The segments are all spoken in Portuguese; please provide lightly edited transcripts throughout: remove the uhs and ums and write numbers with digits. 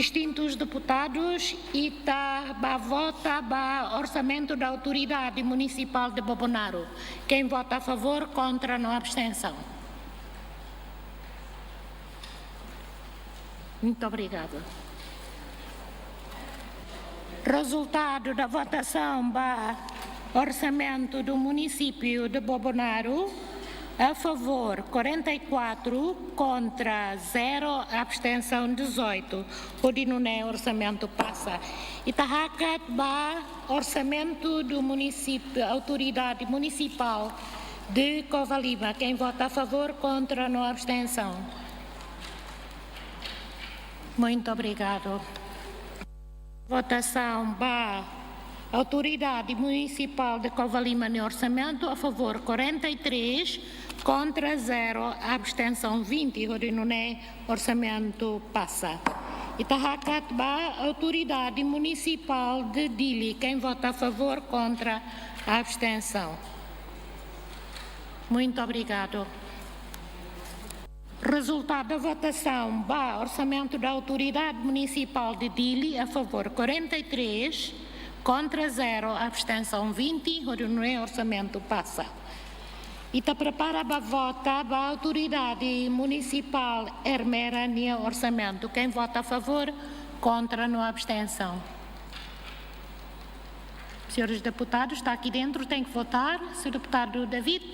Distintos deputados, está a vota para orçamento da Autoridade Municipal de Bobonaro. Quem vota a favor, contra, não abstenção. Muito obrigada. Resultado da votação para orçamento do município de Bobonaro: a favor 44, contra 0, abstenção 18. O dinuné orçamento passa. Itahakat ba orçamento do município, autoridade municipal de Covalima. Quem vota a favor, contra, não abstenção. Muito obrigado. Votação ba autoridade municipal de Covalima no orçamento: a favor 43, contra 0, abstenção 20. O dinuné orçamento passa. Itahakat ba autoridade municipal de Dili. Quem vota a favor, contra, abstenção. Muito obrigado. Resultado da votação: ba orçamento da autoridade municipal de Dili: a favor 43, contra 0, abstenção 20. O dinuné orçamento passa. Ita prepara a vota a autoridade municipal Ermera no orçamento. Quem vota a favor, contra, não abstenção. Senhores deputados, está aqui dentro, tem que votar. Senhor deputado David.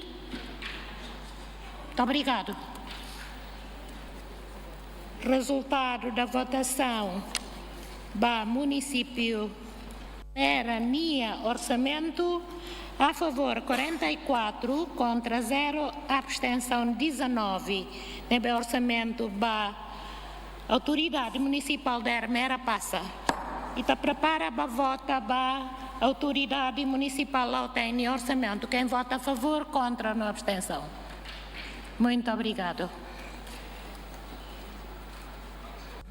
Muito obrigado. Resultado da votação ba município era NIA orçamento: a favor 44, contra 0, abstenção 19. Nebe orçamento ba autoridade municipal de Ermera passa. Ita prepara a vota ba autoridade municipal Lautém orçamento. Quem vota a favor, contra, não abstenção. Muito obrigado.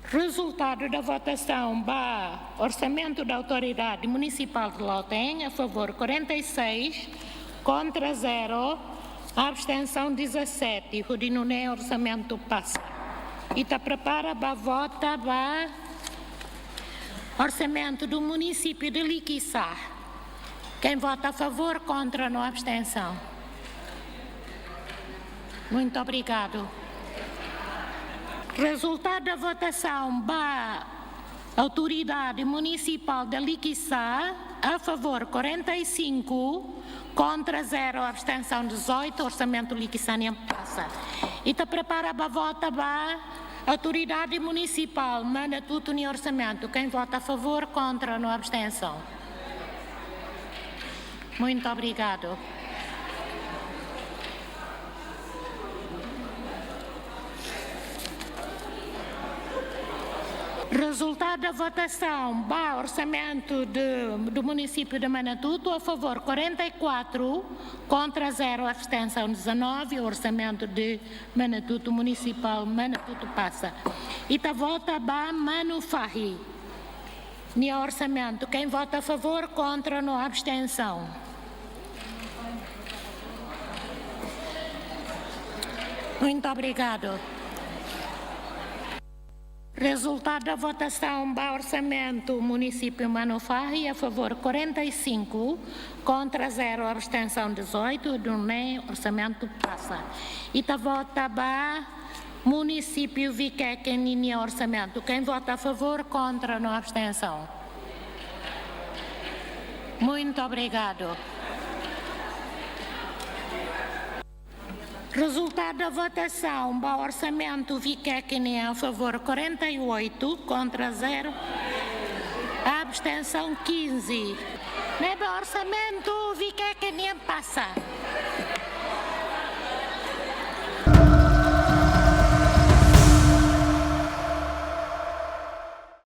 Resultado da votação ba orçamento da autoridade municipal de Lautém: a favor 46, contra 0, abstenção 17. O dinuné orçamento passa. Ita prepara a vota ba orçamento do município de Liquiçá. Quem vota a favor, contra, não abstenção. Muito obrigado. Resultado da votação ba autoridade municipal de Liquiçá: a favor 45, contra 0, abstenção 18. Orçamento Liquiçânia passa. Ita prepara a vota ba autoridade municipal Manatuto no orçamento. Quem vota a favor, contra, não abstenção. Muito obrigado. Resultado da votação ba orçamento do município de Manatuto: a favor 44, contra 0, abstenção 19. O orçamento de Manatuto municipal Manatuto passa. Ita vota ba Manufahi no orçamento. Quem vota a favor, contra, não abstenção. Muito obrigado. Resultado da votação ba orçamento município Manufahi: a favor 45, contra 0, abstenção 18. Do NEM orçamento passa. Ita vota ba município Viqueque no orçamento. Quem vota a favor, contra, não abstenção. Muito obrigado. Resultado da votação ba orçamento Viqueque a favor 48, contra 0, abstenção 15. Nebe orçamento Viqueque passa.